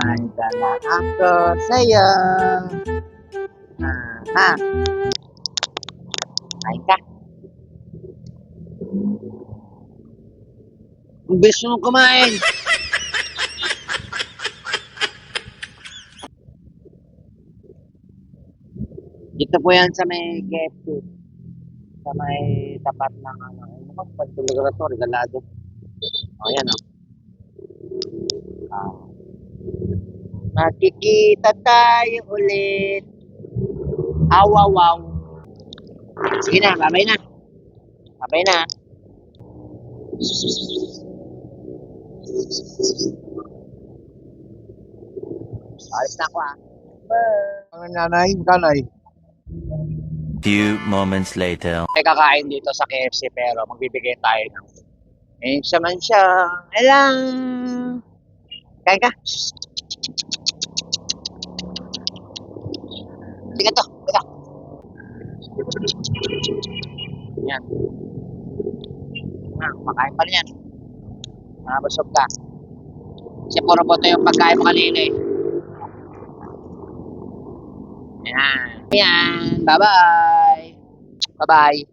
may dala ako sa'yo. Ha? Kain ka. Ang bilis mo kumain. Dito po yan sa may KFC. Sa may tapat ng pagtulog regalado. O, yan o. Makikita tayo ulit. Awawaw. Sige na, babay na. Babay na. Alis na ako Ang nanay. Few moments later. May kakain dito sa KFC pero magbibigay tayo ng saman siya. Alang. Kain ka. Tiga to. Tiga. Yan. Makain pa rin yan. Busog ka. Kasi puro boto yung pagkain mo kanina eh. Yan. Yan. Bye-bye. Bye-bye.